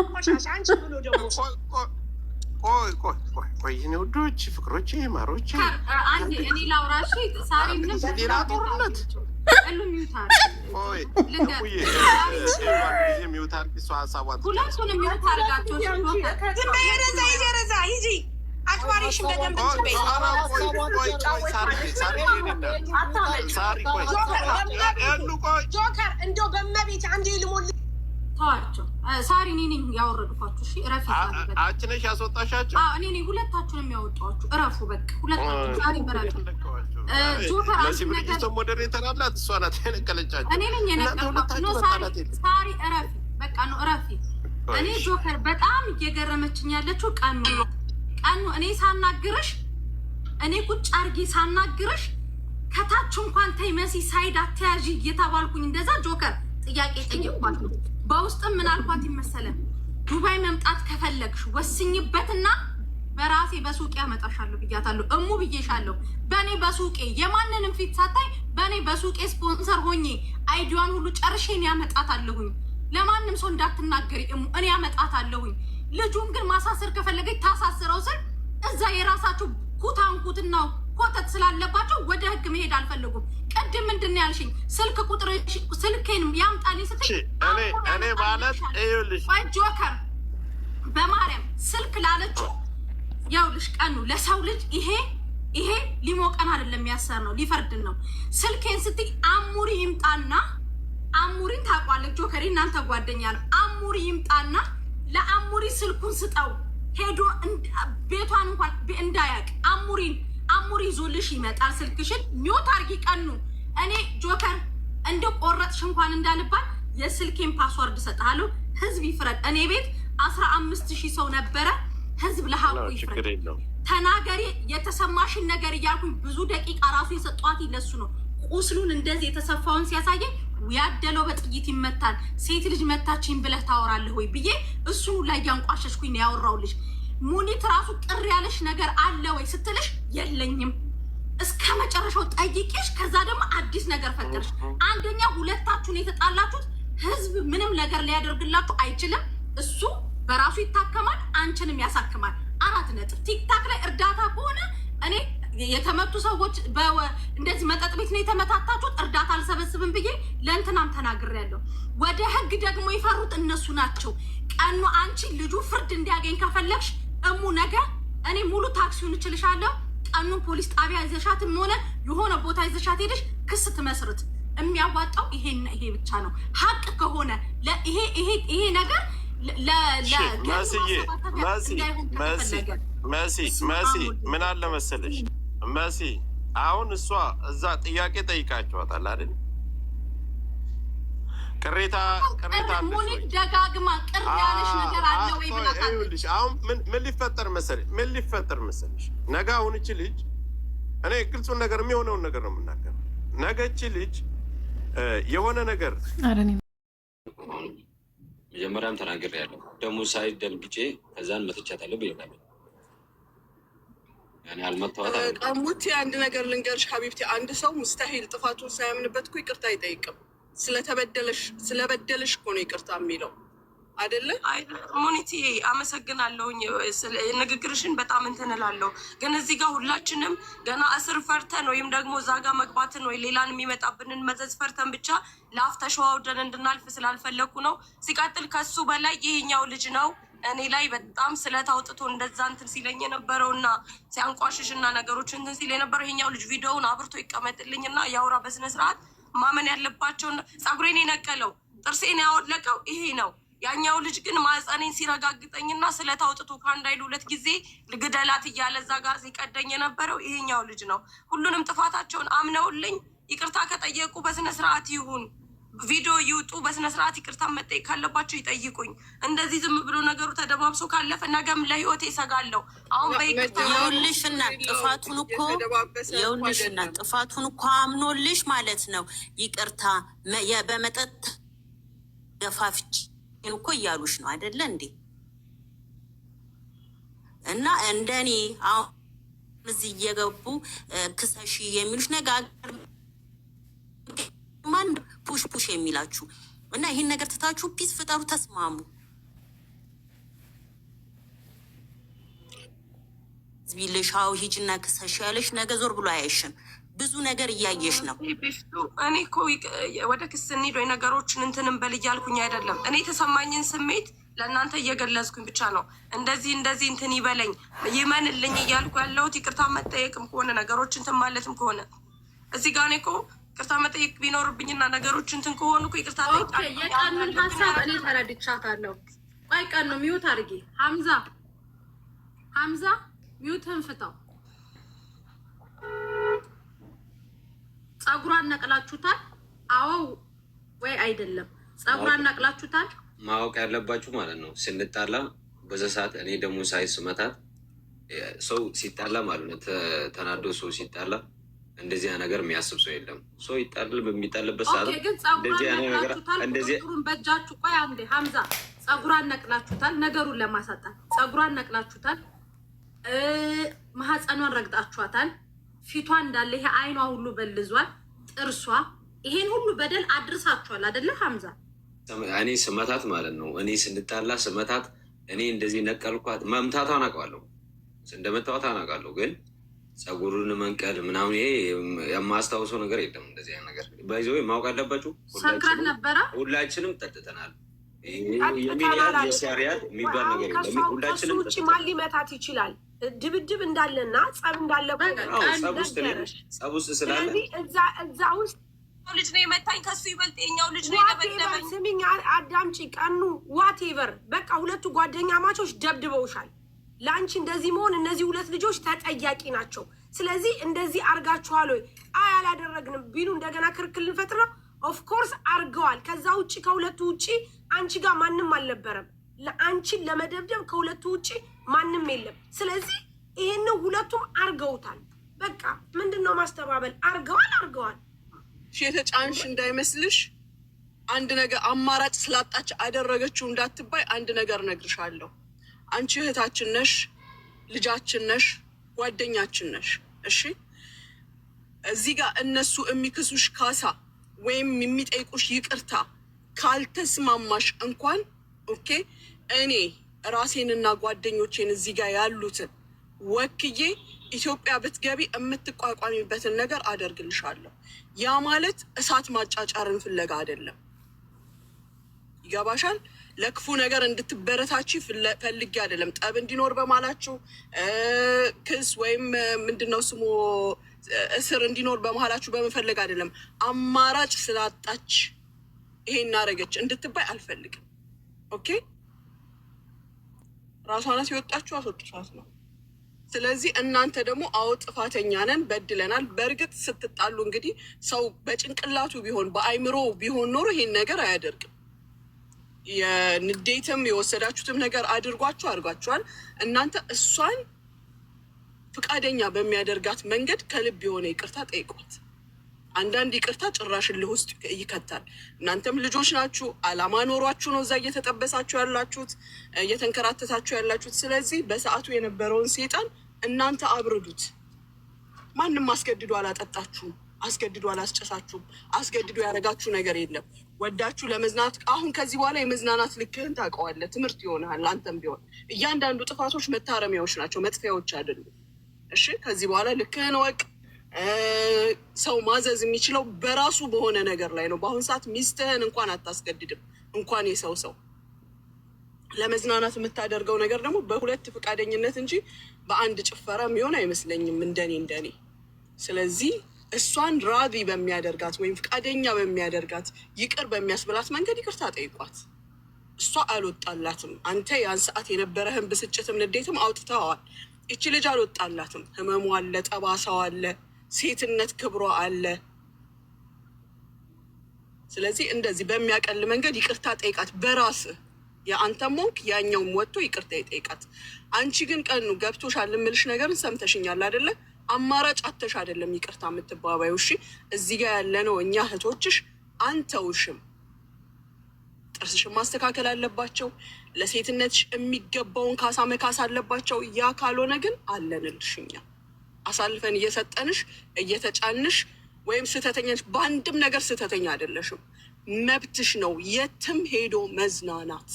ቆሻሻ አንቺ ብሎ ደግሞ ቆይ እኔ ወዶች ፍቅሮቼ ማሮቼ አንዴ እኔ ላውራሽ ሳሪ ምንም ሌላ ጦርነት ሁሉ ሚውታር ሚውታር ቢሷ ሀሳቧን ሁለቱንም ሚውታር ጋቸው ረዛ ሂጂ አክባሪሽን በደንብ ጆከር እንደው በመቤት አንዴ ልሞል ተዋቸው። ሳሪ እኔ ነኝ ያወረድኳችሁ። እሺ እረፊ። አንቺ ነሽ ያስወጣሻቸው? አዎ እኔ ነኝ ሁለታችሁንም ያወጣኋችሁ። እረፉ በቃ ሁለታችሁ። ሳሪ በራችሁ ጆከር አንቺ ሞዴሬተር አላት እሷ ናት የነቀለቻቸው። እኔ ነኝ የነቀልኳችሁ። ሳሪ እረፊ በቃ ነው እረፊ። እኔ ጆከር በጣም እየገረመችኝ ያለችው ቀኑ እኔ ሳናግርሽ እኔ ቁጭ አድርጌ ሳናግርሽ ከታች እንኳን ተይ መሲ ሳይድ አተያዥ እየተባልኩኝ እንደዛ ጆከር ጥያቄ ጠየቅኳት ነው። በውስጥም ምን አልኳት ይመሰለን ዱባይ መምጣት ከፈለግሽ ወስኝበትና በራሴ በሱቄ ያመጣሻለሁ ብያታለሁ። እሙ ብዬሻለሁ። በእኔ በሱቄ የማንንም ፊት ሳታይ በእኔ በሱቄ ስፖንሰር ሆኜ አይዲዋን ሁሉ ጨርሼን ያመጣታለሁኝ። ለማንም ሰው እንዳትናገሪ እሙ እኔ ያመጣታለሁኝ። ልጁን ግን ማሳሰር ከፈለገች ታሳስረው ስል እዛ የራሳቸው ኩታንኩትና ኮተት ስላለባቸው ወደ ህግ መሄድ አልፈለጉም። ቅድም ምንድን ያልሽኝ ስልክ ቁጥር ስልኬን ያምጣልኝ ስትይ እኔ ማለት ይኸውልሽ ጆከር በማርያም ስልክ ላለችው ያውልሽ ቀኑ ለሰው ልጅ ይሄ ሊሞቀን አይደለም ያሰር ነው ሊፈርድን ነው። ስልኬን ስትይ አሙሪ ይምጣና አሙሪን ታውቋለች ጆከር እናንተ ጓደኛ ነው። አሙሪ ይምጣና ለአሙሪ ስልኩን ስጠው ሄዶ ቤቷን እንኳን እንዳያቅ አሙሪ ይዞልሽ ይመጣል። ስልክሽን ሚውት አርጊ ቀኑ እኔ ጆከር እንደ ቆረጥሽ እንኳን እንዳልባል የስልኬን ፓስወርድ ሰጣለሁ። ህዝብ ይፍረድ። እኔ ቤት 15,000 ሰው ነበረ። ህዝብ ለሀቁ ይፍረድ። ተናገሪ የተሰማሽን ነገር እያልኩኝ ብዙ ደቂቃ ራሱ የሰጧት ይለሱ ነው። ቁስሉን እንደዚህ የተሰፋውን ሲያሳየኝ ያደለው በጥይት ይመታል ሴት ልጅ መታችኝ ብለህ ታወራለህ ወይ ብዬ እሱን ላይ ያንቋሸሽኩኝ ነው ያወራውልሽ። ሙኒት ራሱ ቅር ያለሽ ነገር አለ ወይ ስትልሽ የለኝም እስከ መጨረሻው ጠይቄሽ ከዛ ደግሞ አዲስ ነገር ፈጠርሽ። አንደኛ ሁለታችሁን የተጣላችሁት ህዝብ ምንም ነገር ሊያደርግላችሁ አይችልም። እሱ በራሱ ይታከማል፣ አንቺንም ያሳክማል። 4 ነጥብ። ቲክታክ ላይ እርዳታ ከሆነ እኔ የተመቱ ሰዎች እንደዚህ መጠጥ ቤት ነው የተመታታችሁት እርዳታ አልሰበስብም ብዬ ለእንትናም ተናግሬያለሁ። ወደ ህግ ደግሞ የፈሩት እነሱ ናቸው። ቀኑ አንቺ ልጁ ፍርድ እንዲያገኝ ከፈለግሽ እሙ ነገ እኔ ሙሉ ታክሲውን እችልሻለሁ። ቀኑን ፖሊስ ጣቢያ ይዘሻትም ሆነ የሆነ ቦታ ይዘሻት ሄደሽ ክስ ትመስርት። የሚያዋጣው ይሄ ብቻ ነው። ሀቅ ከሆነ ይሄ ነገር መሲ ምን አለ መሰለሽ መሲ አሁን እሷ እዛ ጥያቄ ጠይቃቸዋታል አይደል? ቅሬታ ደጋግማ ቅር ያለሽ ነገር አለ ወይ ብላታለች። አሁን ምን ሊፈጠር መሰለሽ ነገ አሁን እቺ ልጅ እኔ ግልጹን ነገር የሚሆነውን ነገር ነው የምናገረው። ነገ እቺ ልጅ የሆነ ነገር መጀመሪያም ተናግሬያለሁ። ደግሞ ሳይድ ደንግጬ ከዛን መትቻታለሁ ብዬሻለሁ። ያኔ አልመታወት ቀሙቲ አንድ ነገር ልንገርሽ ሀቢብቲ፣ አንድ ሰው ሙስተሂል ጥፋቱን ሳያምንበት እኮ ይቅርታ አይጠይቅም። ስለበደለሽ እኮ ነው ይቅርታ የሚለው አይደለ? ሙኒቲ አመሰግናለሁኝ። ንግግርሽን በጣም እንትን እላለሁ። ግን እዚህ ጋር ሁላችንም ገና እስር ፈርተን ወይም ደግሞ እዛ ጋር መግባትን ወይ ሌላን የሚመጣብንን መዘዝ ፈርተን ብቻ ለአፍ ተሸዋውደን እንድናልፍ ስላልፈለኩ ነው። ሲቀጥል ከሱ በላይ ይሄኛው ልጅ ነው እኔ ላይ በጣም ስለታውጥቶ እንደዛ እንትን ሲለኝ የነበረውና ሲያንቋሽሽና ነገሮች እንትን ሲል የነበረው ይሄኛው ልጅ ቪዲዮውን አብርቶ ይቀመጥልኝና ያውራ በስነስርዓት። ማመን ያለባቸውን ፀጉሬን የነቀለው ጥርሴን ያወለቀው ይሄ ነው። ያኛው ልጅ ግን ማህፀኔን ሲረጋግጠኝና ስለታውጥቶ ከአንድ አይሉ 2 ጊዜ ግደላት እያለ እዛ ጋር ሲቀደኝ የነበረው ይሄኛው ልጅ ነው። ሁሉንም ጥፋታቸውን አምነውልኝ ይቅርታ ከጠየቁ በስነስርዓት ይሁን ቪዲዮ ይውጡ፣ በስነስርዓት ይቅርታ መጠየቅ ካለባቸው ይጠይቁኝ። እንደዚህ ዝም ብሎ ነገሩ ተደባብሶ ካለፈ ነገም ለህይወቴ ይሰጋለሁ። አሁን በይቅርታ ይኸውልሽና ጥፋቱን እኮ አምኖልሽ ማለት ነው። ይቅርታ በመጠጥ ገፋፍች እኮ እያሉሽ ነው አይደለ እንዴ? እና እንደኔ አሁን እዚህ እየገቡ ክሰሺ የሚሉሽ ነገር ማን ፑሽ የሚላችሁ እና ይህን ነገር ትታችሁ ፒስ ፍጠሩ፣ ተስማሙ። ቢልሻው ሂጅና ክሰሽ ያለሽ ነገ ዞር ብሎ አያይሽም። ብዙ ነገር እያየሽ ነው። እኔ እኮ ወደ ክስ እንሂድ ወይ ነገሮችን እንትንም በል እያልኩኝ አይደለም። እኔ የተሰማኝን ስሜት ለእናንተ እየገለጽኩኝ ብቻ ነው። እንደዚህ እንትን ይበለኝ ይመንልኝ እያልኩ ያለሁት ይቅርታ መጠየቅም ከሆነ ነገሮች እንትን ማለትም ከሆነ እዚህ ጋር እኔ እኮ ይቅርታ መጠየቅ ቢኖርብኝና ነገሮች እንትን ከሆኑ እኮ ይቅርታ የቀኑን ሀሳብ እኔ ተረድቻታለሁ። ቆይ ቀኑ ሚዩት አድርጊ። ሀምዛ ሚዩትን ፍታው። ጸጉሯን ነቅላችሁታል? አዎ ወይ አይደለም? ጸጉሯን ነቅላችሁታል? ማወቅ ያለባችሁ ማለት ነው ስንጣላ በዛ ሰዓት እኔ ደግሞ ሳይስመታት ሰው ሲጣላ ማለት ነው ተናዶ ሰው ሲጣላ እንደዚህ ነገር የሚያስብ ሰው የለም። ሰው ይጣል በሚጣልበት ሰዓት እንደዚህ ነገር እንደዚህ በእጃችሁ ቆይ አንዴ ሀምዛ ጸጉሯን ነቅላችሁታል? ነገሩን ለማሳጣት ጸጉሯን ነቅላችሁታል? ማህፀኗን ረግጣችኋታል? ፊቷ እንዳለ ይሄ አይኗ ሁሉ በልዟል፣ ጥርሷ፣ ይሄን ሁሉ በደል አድርሳችኋል አይደለ ሀምዛ? እኔ ስመታት ማለት ነው እኔ ስንጣላ ስመታት እኔ እንደዚህ ነቀልኳት። መምታቷን አውቃለሁ፣ እንደመታወት አውቃለሁ። ግን ጸጉሩን መንቀል ምናምን ይሄ የማስታውሰው ነገር የለም። እንደዚህ አይነት ነገር ባይዞ ማወቅ አለባችሁ። ሰንካት ነበረ። ሁላችንም ጠጥተናል። የሲያሪያት የሚባል ነገር የለም። ሁላችንም ውጭ ማን ሊመታት ይችላል? ድብድብ እንዳለና ጸብ እንዳለ ጸብ ውስጥ ስላለ እዛ ውስጥ ልጅ ነው የመታኝ፣ ከሱ ይበልጥ የኛው ልጅ ነው የደበደበኝ። ስሚኝ አዳምጪ፣ ቀኑ ዋቴቨር በቃ ሁለቱ ጓደኛ ማቾች ደብድበውሻል። ለአንቺ እንደዚህ መሆን እነዚህ ሁለት ልጆች ተጠያቂ ናቸው። ስለዚህ እንደዚህ አርጋችኋል ወይ? አይ አላደረግንም ቢሉ እንደገና ክርክር ልንፈጥር ነው። ኦፍኮርስ አርገዋል። ከዛ ውጭ ከሁለቱ ውጭ አንቺ ጋር ማንም አልነበረም። ለአንቺን ለመደብደብ ከሁለቱ ውጭ ማንም የለም። ስለዚህ ይሄን ሁለቱም አርገውታል። በቃ ምንድነው ማስተባበል? አርገዋል። የተጫንሽ እንዳይመስልሽ አንድ ነገር አማራጭ ስላጣች አደረገችው እንዳትባይ አንድ ነገር ነግርሻለሁ። አንቺ እህታችን ነሽ፣ ልጃችን ነሽ፣ ጓደኛችን ነሽ። እሺ እዚህ ጋር እነሱ የሚክሱሽ ካሳ ወይም የሚጠይቁሽ ይቅርታ ካልተስማማሽ እንኳን ኦኬ፣ እኔ ራሴንና ጓደኞቼን እዚህ ጋር ያሉትን ወክዬ ኢትዮጵያ ብትገቢ የምትቋቋሚበትን ነገር አደርግልሻለሁ። ያ ማለት እሳት ማጫጫርን ፍለጋ አይደለም። ይገባሻል? ለክፉ ነገር እንድትበረታች ፈልጌ አይደለም። ጠብ እንዲኖር በማላችሁ ክስ ወይም ምንድነው ስሙ እስር እንዲኖር በመሀላችሁ በመፈለግ አይደለም። አማራጭ ስላጣች ይሄን እናደረገች እንድትባይ አልፈልግም። ኦኬ፣ ራሷ ናት የወጣችሁ፣ አስወጥቷት ነው። ስለዚህ እናንተ ደግሞ አዎ ጥፋተኛ ነን፣ በድለናል። በእርግጥ ስትጣሉ እንግዲህ ሰው በጭንቅላቱ ቢሆን በአይምሮ ቢሆን ኖሮ ይሄን ነገር አያደርግም። የንዴትም የወሰዳችሁትም ነገር አድርጓችኋል። እናንተ እሷን ፍቃደኛ በሚያደርጋት መንገድ ከልብ የሆነ ይቅርታ ጠይቋት። አንዳንድ ይቅርታ ጭራሽን ልህ ውስጥ ይከታል። እናንተም ልጆች ናችሁ፣ አላማ ኖሯችሁ ነው እዛ እየተጠበሳችሁ ያላችሁት፣ እየተንከራተታችሁ ያላችሁት። ስለዚህ በሰዓቱ የነበረውን ሴጣን እናንተ አብርዱት። ማንም አስገድዶ አላጠጣችሁም፣ አስገድዶ አላስጨሳችሁም፣ አስገድዶ ያደረጋችሁ ነገር የለም። ወዳችሁ ለመዝናት አሁን ከዚህ በኋላ የመዝናናት ልክህን ታውቀዋለህ። ትምህርት ይሆናል። አንተም ቢሆን እያንዳንዱ ጥፋቶች መታረሚያዎች ናቸው፣ መጥፊያዎች አይደሉም። እሺ ከዚህ በኋላ ልክህን ወቅ። ሰው ማዘዝ የሚችለው በራሱ በሆነ ነገር ላይ ነው። በአሁን ሰዓት ሚስትህን እንኳን አታስገድድም፣ እንኳን የሰው ሰው ለመዝናናት የምታደርገው ነገር ደግሞ በሁለት ፈቃደኝነት እንጂ በአንድ ጭፈራ የሚሆን አይመስለኝም፣ እንደኔ። ስለዚህ እሷን ራዲ በሚያደርጋት ወይም ፈቃደኛ በሚያደርጋት ይቅር በሚያስብላት መንገድ ይቅርታ ጠይቋት። እሷ አልወጣላትም። አንተ ያን ሰዓት የነበረህን ብስጭትም ንዴትም አውጥተዋል። ይቺ ልጅ አልወጣላትም። ህመሙ አለ፣ ጠባሳው አለ፣ ሴትነት ክብሯ አለ። ስለዚህ እንደዚህ በሚያቀል መንገድ ይቅርታ ጠይቃት በራስህ። የአንተም ሞንክ ያኛውም ወጥቶ ይቅርታ ይጠይቃት። አንቺ ግን ቀኑ ገብቶሻል የምልሽ ነገርን ሰምተሽኛል አይደለ? አማራጭ አተሽ አይደለም ይቅርታ የምትባባዩ። እሺ እዚህ ጋር ያለነው እኛ እህቶችሽ አንተውሽም። ጥርስሽን ማስተካከል አለባቸው። ለሴትነትሽ የሚገባውን ካሳ መካስ አለባቸው። ያ ካልሆነ ግን አለንልሽ እኛ አሳልፈን እየሰጠንሽ እየተጫንሽ ወይም ስህተተኛች በአንድም ነገር ስህተተኛ አይደለሽም። መብትሽ ነው። የትም ሄዶ መዝናናት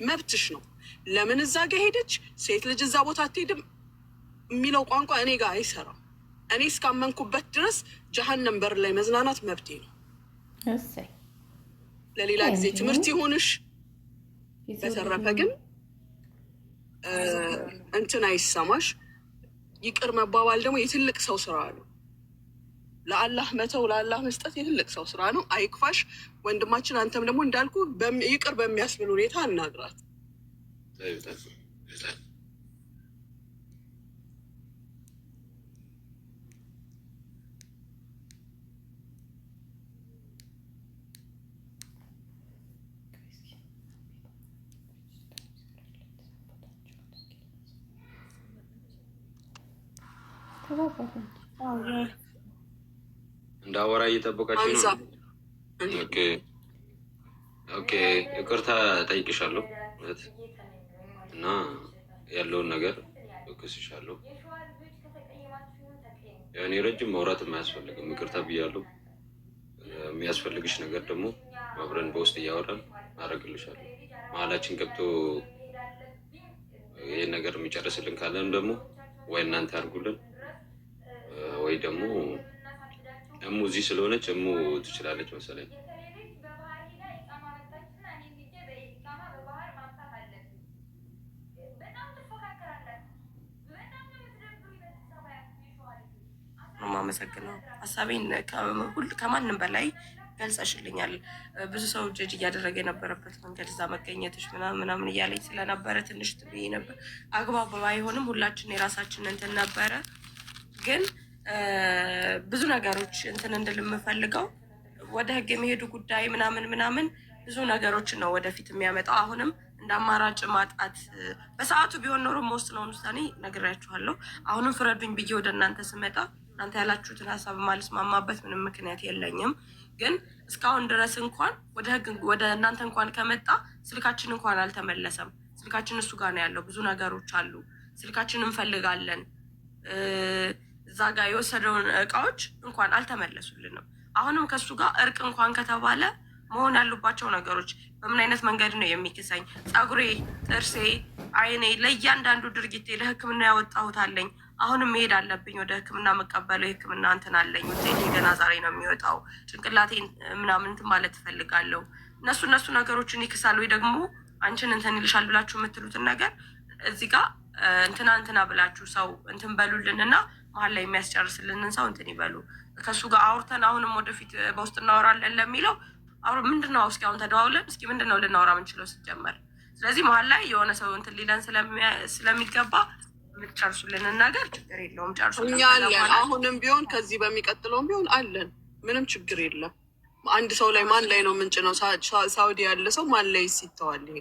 መብትሽ ነው። ለምን እዛ ጋ ሄደች? ሴት ልጅ እዛ ቦታ አትሄድም? የሚለው ቋንቋ እኔ ጋር አይሰራም። እኔ እስካመንኩበት ድረስ ጀሀነም በር ላይ መዝናናት መብቴ ነው። ለሌላ ጊዜ ትምህርት ይሆንሽ። በተረፈ ግን እንትን አይሰማሽ። ይቅር መባባል ደግሞ የትልቅ ሰው ስራ ነው። ለአላህ መተው ለአላህ መስጠት የትልቅ ሰው ስራ ነው። አይክፋሽ ወንድማችን። አንተም ደግሞ እንዳልኩ ይቅር በሚያስብል ሁኔታ አናግራት። እንዳወራ እየጠበቃችሁ ነው። ኦኬ ይቅርታ ጠይቅሻለሁ እና ያለውን ነገር እክስሻለሁ። ያኔ ረጅም ማውራት የማያስፈልግም ይቅርታ ብያለሁ። የሚያስፈልግሽ ነገር ደግሞ አብረን በውስጥ እያወራን አደርግልሻለሁ። መሀላችን ገብቶ ይህን ነገር የሚጨርስልን ካለን ደግሞ ወይ እናንተ አድርጉልን ወይ ደግሞ እሙ እዚህ ስለሆነች እሙ ትችላለች መሰለኝ። ማመሰግነው ሀሳቤን ከማንም በላይ ገልጸሽልኛል። ብዙ ሰው ጀጅ እያደረገ የነበረበት መንገድ እዛ መገኘቶች ምናምን እያለኝ ስለነበረ ትንሽ ትብዬ ነበር። አግባብ ባይሆንም ሁላችን የራሳችን እንትን ነበረ። ግን ብዙ ነገሮች እንትን እንድል የምፈልገው ወደ ህግ የሚሄዱ ጉዳይ ምናምን ብዙ ነገሮችን ነው ወደፊት የሚያመጣው። አሁንም እንደ አማራጭ ማጣት በሰዓቱ ቢሆን ኖሮ መወስነውን ውሳኔ ነግሬያችኋለሁ። አሁንም ፍረዱኝ ብዬ ወደ እናንተ ስመጣ እናንተ ያላችሁትን ሀሳብ ማልስማማበት ምንም ምክንያት የለኝም። ግን እስካሁን ድረስ እንኳን ወደ ህግ ወደ እናንተ እንኳን ከመጣ ስልካችን እንኳን አልተመለሰም። ስልካችን እሱ ጋር ነው ያለው። ብዙ ነገሮች አሉ። ስልካችን እንፈልጋለን። እዛ ጋር የወሰደውን እቃዎች እንኳን አልተመለሱልንም። አሁንም ከሱ ጋር እርቅ እንኳን ከተባለ መሆን ያሉባቸው ነገሮች በምን አይነት መንገድ ነው የሚክሰኝ? ፀጉሬ፣ ጥርሴ፣ አይኔ ለእያንዳንዱ ድርጊቴ ለህክምና ያወጣሁት አለኝ። አሁንም መሄድ አለብኝ ወደ ህክምና መቀበለው የህክምና እንትን አለኝ። ውጤቴ ገና ዛሬ ነው የሚወጣው። ጭንቅላቴን ምናምን እንትን ማለት ትፈልጋለሁ። እነሱ ነገሮችን ይክሳል ወይ ደግሞ አንቺን እንትን ይልሻል ብላችሁ የምትሉትን ነገር እዚህ ጋር እንትና ብላችሁ ሰው እንትን በሉልን እና መሀል ላይ የሚያስጨርስልንን ሰው እንትን ይበሉ። ከእሱ ጋር አውርተን አሁንም ወደፊት በውስጥ እናወራለን ለሚለው ምንድነው እስኪ አሁን ተደዋውለን እስኪ ምንድነው ልናወራ ምንችለው ሲጀመር። ስለዚህ መሀል ላይ የሆነ ሰው እንትን ሊለን ስለሚገባ የምትጨርሱልንን ነገር ችግር የለውም ጨርሱ። እኛ አለን አሁንም ቢሆን ከዚህ በሚቀጥለውም ቢሆን አለን። ምንም ችግር የለም። አንድ ሰው ላይ ማን ላይ ነው ምንጭ ነው? ሳውዲ ያለ ሰው ማን ላይ ይተዋል? ይሄ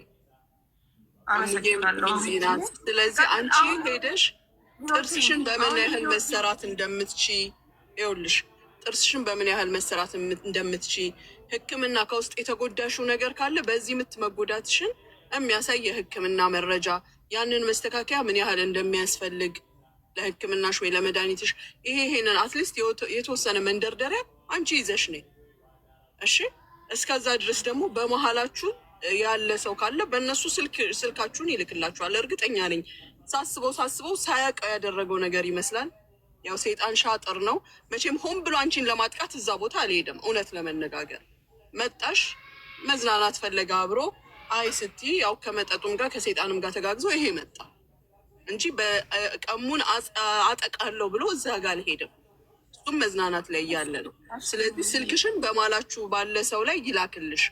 አመሰግናለሁ። ስለዚህ አንቺ ሄደሽ ጥርስሽን በምን ያህል መሰራት እንደምትቺ ይኸውልሽ፣ ጥርስሽን በምን ያህል መሰራት እንደምትቺ ህክምና ከውስጥ የተጎዳሽው ነገር ካለ በዚህ ምት መጎዳትሽን የሚያሳይ የህክምና መረጃ፣ ያንን መስተካከያ ምን ያህል እንደሚያስፈልግ ለህክምናሽ ወይ ለመድኃኒትሽ ይሄንን አትሊስት የተወሰነ መንደርደሪያ አንቺ ይዘሽ ነይ። እሺ፣ እስከዛ ድረስ ደግሞ በመሀላችሁ ያለ ሰው ካለ በእነሱ ስልካችሁን ይልክላችኋል። እርግጠኛ ነኝ ሳስበው ሳያውቀው ያደረገው ነገር ይመስላል። ያው ሰይጣን ሻጥር ነው መቼም። ሆን ብሎ አንቺን ለማጥቃት እዛ ቦታ አልሄደም። እውነት ለመነጋገር መጣሽ መዝናናት ፈለገ አብሮ አይ ስቲ ያው ከመጠጡም ጋር ከሰይጣንም ጋር ተጋግዞ ይሄ መጣ እንጂ በቀሙን አጠቃለሁ ብሎ እዛ ጋር አልሄደም። እሱም መዝናናት ላይ ያለ ነው። ስለዚህ ስልክሽን በማላችሁ ባለ ሰው ላይ ይላክልሽ።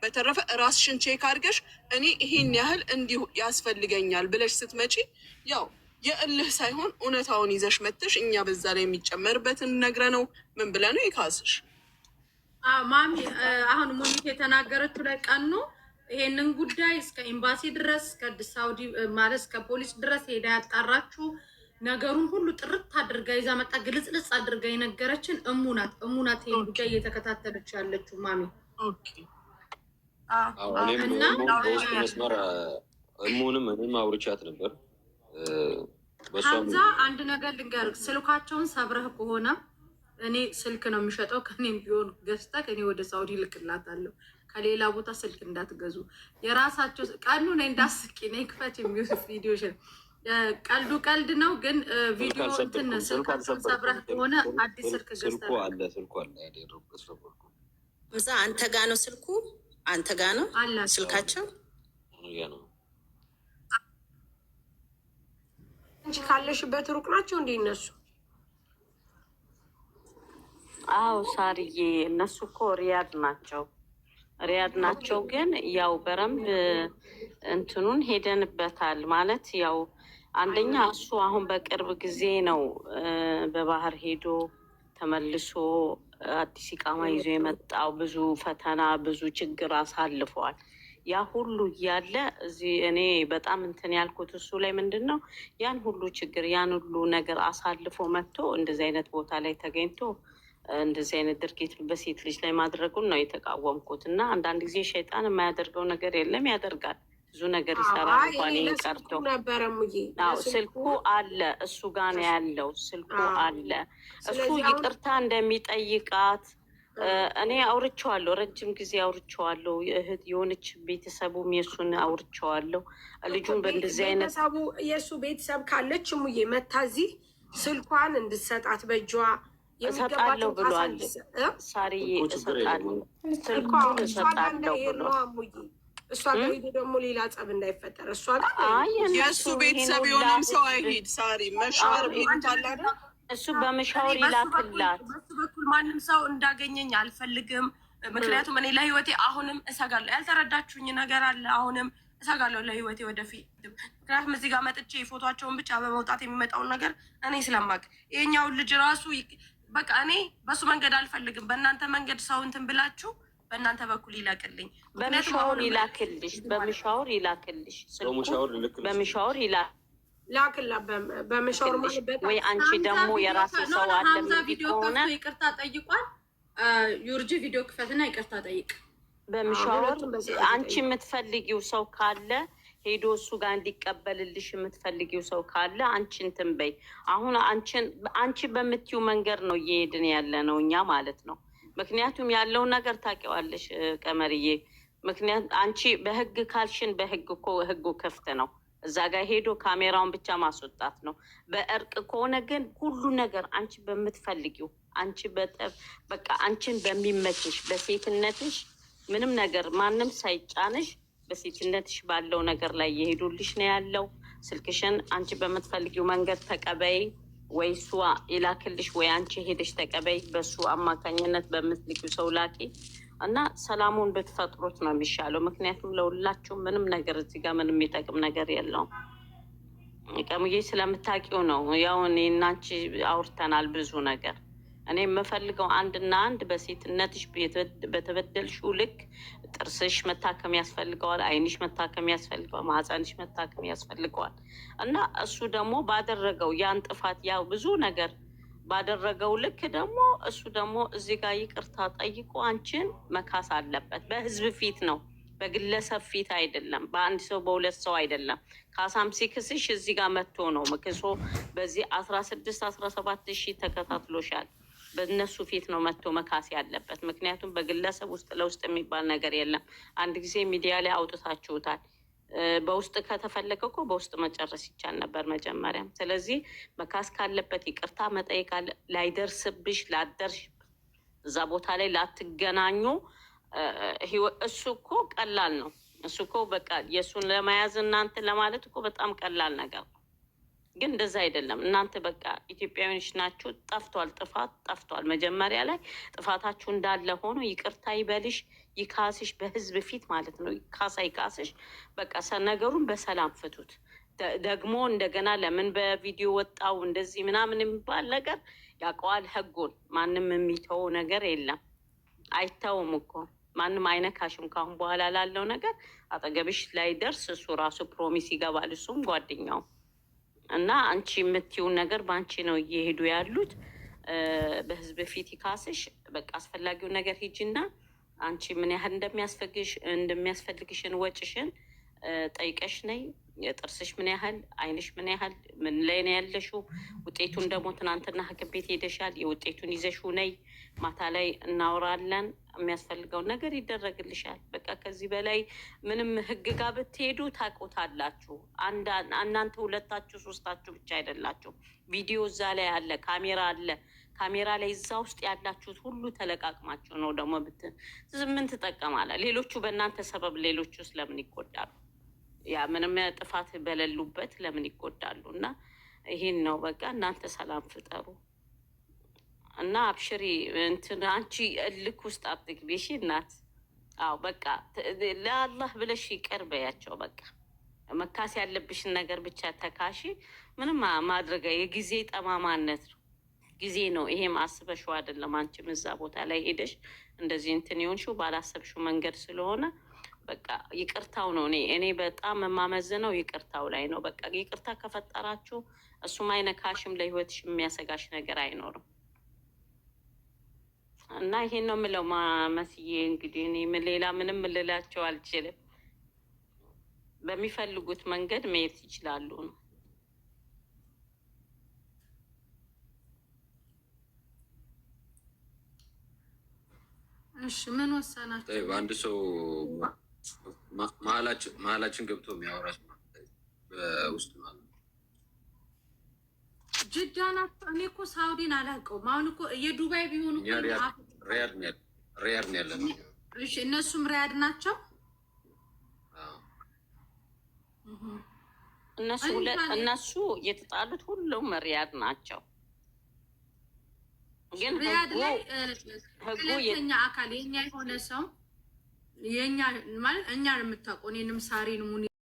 በተረፈ ራስሽን ቼክ አድርገሽ እኔ ይሄን ያህል እንዲሁ ያስፈልገኛል ብለሽ ስትመጪ ያው የእልህ ሳይሆን እውነታውን ይዘሽ መተሽ እኛ በዛ ላይ የሚጨመርበትን ነግረ ነው ምን ብለ ነው ይካስሽ። ማሚ አሁን ሙኒት የተናገረችው ላይ ቀኑ ይሄንን ጉዳይ እስከ ኤምባሲ ድረስ ከሳውዲ ማለት እስከ ፖሊስ ድረስ ሄዳ ያጣራችሁ ነገሩን ሁሉ ጥርት አድርጋ ይዛ መጣ። ግልጽልጽ አድርጋ የነገረችን እሙናት ይሄን ጉዳይ እየተከታተለች ያለችው ማሚ። ኦኬ እና በውስጥ መስመር እሙንም እኔም አውርቻት ነበር። ሀምዛ አንድ ነገር ልንገርህ፣ ስልካቸውን ሰብረህ ከሆነ እኔ ስልክ ነው የሚሸጠው ከኔም ቢሆን ገዝተህ እኔ ወደ ሳውዲ ልክላታለሁ። ከሌላ ቦታ ስልክ እንዳትገዙ። የራሳቸው ቀኑ ነ እንዳስቂ ነ ክፈት የሚወስድ ቪዲዮሽን ቀልዱ ቀልድ ነው፣ ግን ቪዲዮ እንትን ስልካቸውን ሰብረህ ከሆነ አዲስ ስልክ ገዝተህ ስልኩ አለ ያደረጉት እዛ አንተ ጋ ነው ስልኩ፣ አንተ ጋ ነው ስልካቸው ነው። እንጂ ካለሽበት ሩቅ ናቸው እንዴ እነሱ? አዎ ሳርዬ፣ እነሱ እኮ ሪያድ ናቸው። ግን ያው በረምብ እንትኑን ሄደንበታል ማለት ያው አንደኛ እሱ አሁን በቅርብ ጊዜ ነው በባህር ሄዶ ተመልሶ አዲስ ኢቃማ ይዞ የመጣው። ብዙ ፈተና ብዙ ችግር አሳልፈዋል። ያ ሁሉ እያለ እዚህ እኔ በጣም እንትን ያልኩት እሱ ላይ ምንድን ነው ያን ሁሉ ችግር ያን ሁሉ ነገር አሳልፎ መጥቶ እንደዚህ አይነት ቦታ ላይ ተገኝቶ እንደዚህ አይነት ድርጊት በሴት ልጅ ላይ ማድረጉን ነው የተቃወምኩት። እና አንዳንድ ጊዜ ሸይጣን የማያደርገው ነገር የለም፣ ያደርጋል። ብዙ ነገር ይሰራል። እንኳን ቀርቶ ስልኩ አለ እሱ ጋር ነው ያለው። ስልኩ አለ እሱ ይቅርታ እንደሚጠይቃት እኔ አውርቼዋለሁ፣ ረጅም ጊዜ አውርቼዋለሁ። እህት የሆነች ቤተሰቡም የእሱን አውርቼዋለሁ። ልጁን በእንደዚህ አይነት የእሱ ቤተሰብ ካለች ሙዬ መታዚ ስልኳን እንድሰጣት በእጇ እሰጣለሁ ብሏል። ሳርዬ እሰጣለሁ፣ ስልኩን እሰጣለሁ ብሏል። እሷ ጋር ሄዶ ደግሞ ሌላ ጸብ እንዳይፈጠር እሷ ጋር የእሱ ቤተሰብ የሆነም ሰው አይሄድ። ሳሪ መሻወር ሄዱታላ እሱ በመሻወር ይላክላት። በሱ በኩል ማንም ሰው እንዳገኘኝ አልፈልግም። ምክንያቱም እኔ ለህይወቴ አሁንም እሰጋለሁ። ያልተረዳችሁኝ ነገር አለ። አሁንም እሰጋለሁ ለህይወቴ ወደፊት። ምክንያቱም እዚህ ጋር መጥቼ ፎቶቸውን ብቻ በመውጣት የሚመጣውን ነገር እኔ ስለማቅ ይሄኛውን ልጅ ራሱ በቃ እኔ በሱ መንገድ አልፈልግም። በእናንተ መንገድ ሰው እንትን ብላችሁ በእናንተ በኩል ይላክልኝ። በመሻወር ይላክልሽ፣ በመሻወር ይላክልሽ፣ በመሻወር ላክላ በመሻወር ወይ አንቺ ደግሞ የራስ ሰው አለ ከሆነ ይቅርታ ጠይቋል። ዩርጂ ቪዲዮ ክፈትና ይቅርታ ጠይቅ። በመሻወር አንቺ የምትፈልጊው ሰው ካለ ሄዶ እሱ ጋር እንዲቀበልልሽ የምትፈልጊው ሰው ካለ አንቺ እንትን በይ። አሁን አንቺ በምትዩ መንገድ ነው እየሄድን ያለ ነው እኛ ማለት ነው። ምክንያቱም ያለው ነገር ታውቂዋለሽ ቀመርዬ። ምክንያት አንቺ በህግ ካልሽን በህግ እኮ ህጉ ክፍት ነው። እዛ ጋር ሄዶ ካሜራውን ብቻ ማስወጣት ነው። በእርቅ ከሆነ ግን ሁሉ ነገር አንቺ በምትፈልጊው አንቺ በቃ አንቺን በሚመችሽ በሴትነትሽ ምንም ነገር ማንም ሳይጫንሽ በሴትነትሽ ባለው ነገር ላይ እየሄዱልሽ ነው ያለው። ስልክሽን አንቺ በምትፈልጊው መንገድ ተቀበይ፣ ወይ እሱ ይላክልሽ ወይ አንቺ ሄደሽ ተቀበይ። በሱ አማካኝነት በምትልኪው ሰው ላኪ እና ሰላሙን ብትፈጥሩት ነው የሚሻለው። ምክንያቱም ለሁላችሁ ምንም ነገር እዚህ ጋር ምንም የሚጠቅም ነገር የለውም። ቀሙዬ ስለምታውቂው ነው። ያው እኔ እና አንቺ አውርተናል ብዙ ነገር። እኔ የምፈልገው አንድና አንድ በሴትነትሽ በተበደልሽው ልክ ጥርስሽ መታከም ያስፈልገዋል፣ ዓይንሽ መታከም ያስፈልገዋል፣ ማህፀንሽ መታከም ያስፈልገዋል። እና እሱ ደግሞ ባደረገው ያን ጥፋት ያው ብዙ ነገር ባደረገው ልክ ደግሞ እሱ ደግሞ እዚህ ጋር ይቅርታ ጠይቆ አንቺን መካስ አለበት። በህዝብ ፊት ነው፣ በግለሰብ ፊት አይደለም፣ በአንድ ሰው በሁለት ሰው አይደለም። ካሳም ሲክስሽ እዚህ ጋር መጥቶ ነው ምክሶ። በዚህ 16-17 ሺህ ተከታትሎሻል። በእነሱ ፊት ነው መጥቶ መካስ ያለበት። ምክንያቱም በግለሰብ ውስጥ ለውስጥ የሚባል ነገር የለም። አንድ ጊዜ ሚዲያ ላይ አውጥታችሁታል። በውስጥ ከተፈለገ እኮ በውስጥ መጨረስ ይቻል ነበር መጀመሪያም። ስለዚህ መካስ ካለበት ይቅርታ መጠየቅ ላይደርስብሽ ላደርሽ እዛ ቦታ ላይ ላትገናኙ እሱ እኮ ቀላል ነው። እሱ እኮ በቃ የእሱን ለመያዝ እናንተ ለማለት እኮ በጣም ቀላል ነገር ነው። ግን እንደዛ አይደለም። እናንተ በቃ ኢትዮጵያዊዎች ናችሁ። ጠፍቷል፣ ጥፋት ጠፍቷል። መጀመሪያ ላይ ጥፋታችሁ እንዳለ ሆኖ ይቅርታ ይበልሽ፣ ይካስሽ፣ በህዝብ ፊት ማለት ነው። ካሳ ይካስሽ። በቃ ነገሩን በሰላም ፍቱት። ደግሞ እንደገና ለምን በቪዲዮ ወጣው እንደዚህ ምናምን የሚባል ነገር ያውቀዋል ህጉን። ማንም የሚተው ነገር የለም። አይተውም እኮ ማንም አይነካሽም። ካሁን በኋላ ላለው ነገር አጠገብሽ ላይ ደርስ እሱ ራሱ ፕሮሚስ ይገባል፣ እሱም ጓደኛው እና አንቺ የምትይውን ነገር በአንቺ ነው እየሄዱ ያሉት። በህዝብ ፊት ይካስሽ። በቃ አስፈላጊውን ነገር ሂጂና አንቺ ምን ያህል እንደሚያስፈልግሽን ወጭሽን ጠይቀሽ ነይ። ጥርስሽ ምን ያህል፣ ዓይንሽ ምን ያህል፣ ምን ላይ ነው ያለሽው? ውጤቱን ደግሞ ትናንትና ሐኪም ቤት ሄደሻል። የውጤቱን ይዘሽው ነይ። ማታ ላይ እናወራለን። የሚያስፈልገውን ነገር ይደረግልሻል። በቃ ከዚህ በላይ ምንም ህግ ጋር ብትሄዱ ታውቁታላችሁ። እናንተ ሁለታችሁ ሶስታችሁ ብቻ አይደላችሁ። ቪዲዮ እዛ ላይ አለ፣ ካሜራ አለ። ካሜራ ላይ እዛ ውስጥ ያላችሁት ሁሉ ተለቃቅማችሁ ነው ደግሞ ምን ትጠቀማለ? ሌሎቹ በእናንተ ሰበብ ሌሎቹ ስለምን ይጎዳሉ? ያ ምንም ጥፋት በሌሉበት ለምን ይጎዳሉ? እና ይሄን ነው በቃ እናንተ ሰላም ፍጠሩ እና አብሽሪ። እንትን አንቺ እልክ ውስጥ አትግቢ እሺ እናት። አዎ በቃ ለአላህ ብለሽ ይቅር በያቸው። በቃ መካስ ያለብሽን ነገር ብቻ ተካሺ። ምንም ማድረግ የጊዜ ጠማማነት ነው፣ ጊዜ ነው። ይሄም አስበሽው አይደለም። አንቺም እዛ ቦታ ላይ ሄደሽ እንደዚህ እንትን የሆንሽው ባላሰብሽው መንገድ ስለሆነ በቃ ይቅርታው ነው። እኔ በጣም የማመዝነው ይቅርታው ላይ ነው። በቃ ይቅርታ ከፈጠራችሁ እሱም አይነካሽም፣ ለህይወትሽ የሚያሰጋሽ ነገር አይኖርም። እና ይሄን ነው የምለው መስዬ። እንግዲህ እኔ ሌላ ምንም ልላቸው አልችልም። በሚፈልጉት መንገድ መሄድ ይችላሉ ነው። እሺ ምን ወሰናችሁ? አንድ ሰው መሀላችን ገብቶ የሚያወራሽ በውስጥ ማለት ነው። ጅዳ ናት። እኔ እኮ ሳውዲን አላውቀውም። አሁን እኮ የዱባይ ቢሆኑ ሪያድ ነው ያለ ነው። እሺ እነሱም ሪያድ ናቸው። እነሱ የተጣሉት ሁሉም ሪያድ ናቸው። ግን ሪያድ ላይ ሁለተኛ አካል የኛ የሆነ ሰው የኛ ማለት እኛን የምታውቀው እኔንም ሳሪን ሙኒ